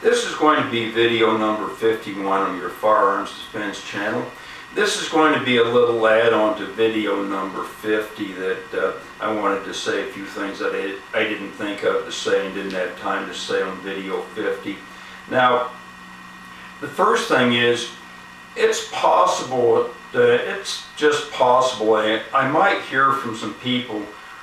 This is going to be video number 51 on your Firearms Defense channel. This is going to be a little add-on to video number 50 that I wanted to say a few things that I didn't think of to say and didn't have time to say on video 50. Now, the first thing is, it's possible, it's just possible, I might hear from some people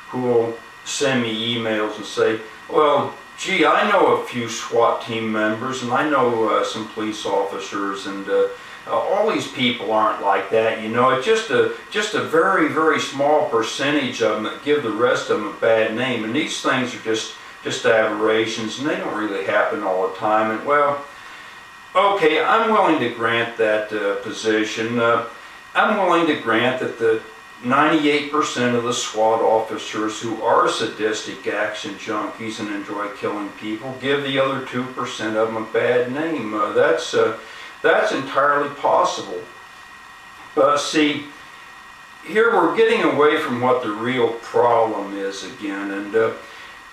who will send me emails and say, well, gee, I know a few SWAT team members and I know some police officers, and all these people aren't like that, you know. It's just a very, very small percentage of them that give the rest of them a bad name, and these things are just aberrations and they don't really happen all the time. And well, okay, I'm willing to grant that position. I'm willing to grant that the 98% of the SWAT officers who are sadistic action junkies and enjoy killing people give the other 2% of them a bad name. That's entirely possible. But see, here we're getting away from what the real problem is again, and the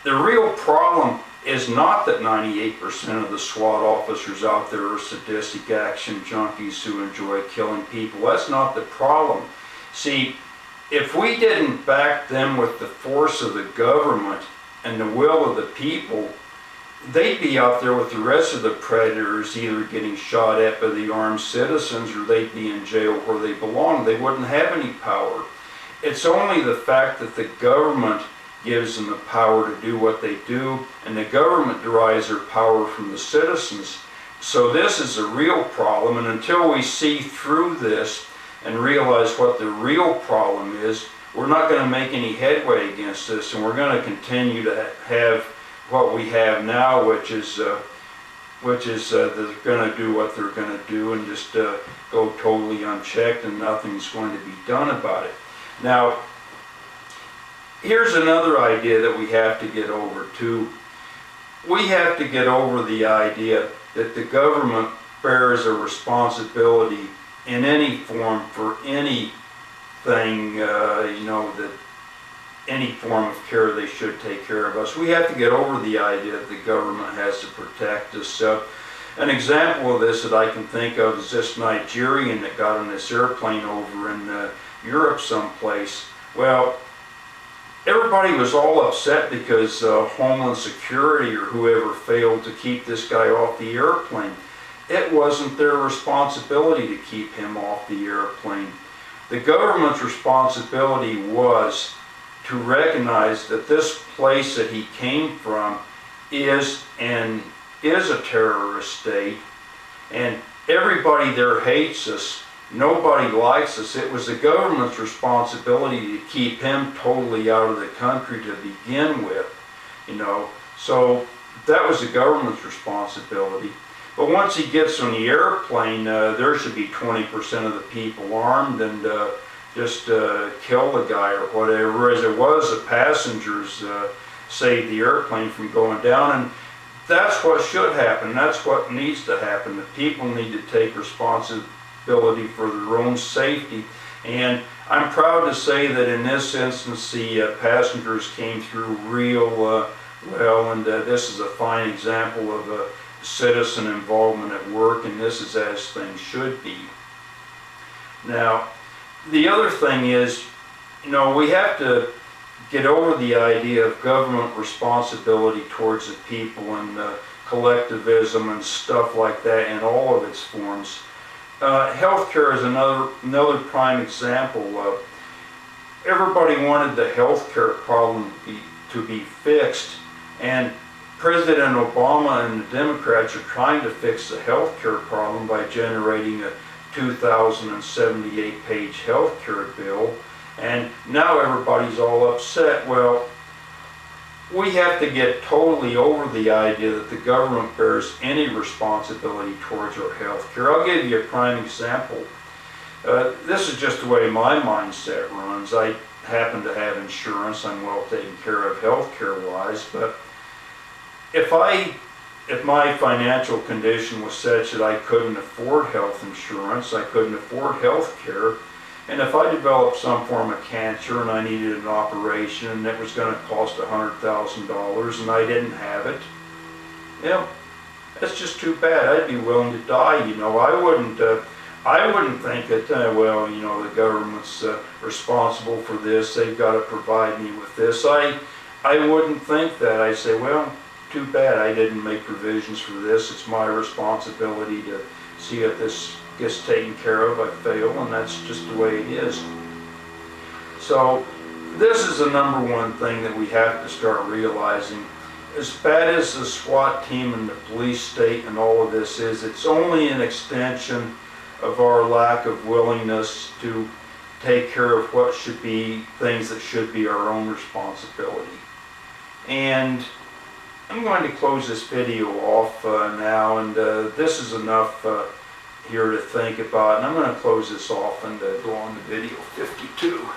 real problem is not that 98% of the SWAT officers out there are sadistic action junkies who enjoy killing people. That's not the problem. See, if we didn't back them with the force of the government and the will of the people, they'd be out there with the rest of the predators, either getting shot at by the armed citizens or they'd be in jail where they belong. They wouldn't have any power. It's only the fact that the government gives them the power to do what they do, and the government derives their power from the citizens. So this is a real problem, and until we see through this and realize what the real problem is, we're not going to make any headway against this, and we're going to continue to have what we have now, which is they're going to do what they're going to do and just go totally unchecked, and nothing's going to be done about it. Now, here's another idea that we have to get over too. We have to get over the idea that the government bears a responsibility in any form for anything, you know, that any form of care they should take care of us. We have to get over the idea that the government has to protect us. An example of this that I can think of is this Nigerian that got on this airplane over in Europe someplace. Well, everybody was all upset because Homeland Security or whoever failed to keep this guy off the airplane. It wasn't their responsibility to keep him off the airplane. The government's responsibility was to recognize that this place that he came from is a terrorist state, and everybody there hates us. Nobody likes us. It was the government's responsibility to keep him totally out of the country to begin with, you know. So that was the government's responsibility. But once he gets on the airplane, there should be 20% of the people armed and just kill the guy or whatever. As it was, the passengers saved the airplane from going down, and that's what should happen. That's what needs to happen. The people need to take responsibility for their own safety. And I'm proud to say that in this instance, the passengers came through real well, and this is a fine example of citizen involvement at work, and this is as things should be. Now, the other thing is, you know, we have to get over the idea of government responsibility towards the people and collectivism and stuff like that in all of its forms. Healthcare is another prime example. Everybody wanted the healthcare problem to be fixed, and President Obama and the Democrats are trying to fix the healthcare problem by generating a 2,078-page healthcare bill, and now everybody's all upset. Well, we have to get totally over the idea that the government bears any responsibility towards our healthcare. I'll give you a prime example. This is just the way my mindset runs. I happen to have insurance. I'm well taken care of healthcare-wise, but if my financial condition was such that I couldn't afford health insurance, I couldn't afford health care, and if I developed some form of cancer and I needed an operation and it was going to cost $100,000 and I didn't have it, you know, That's just too bad. I'd be willing to die, you know. I wouldn't think that, well, you know, the government's responsible for this. They've got to provide me with this. I wouldn't think that. I say, well, too bad I didn't make provisions for this. It's my responsibility to see if this gets taken care of. I fail, and that's just the way it is. So this is the number one thing that we have to start realizing. As bad as the SWAT team and the police state and all of this is, it's only an extension of our lack of willingness to take care of what should be things that should be our own responsibility. And I'm going to close this video off now, and this is enough here to think about, and I'm going to close this off and go on to video 52.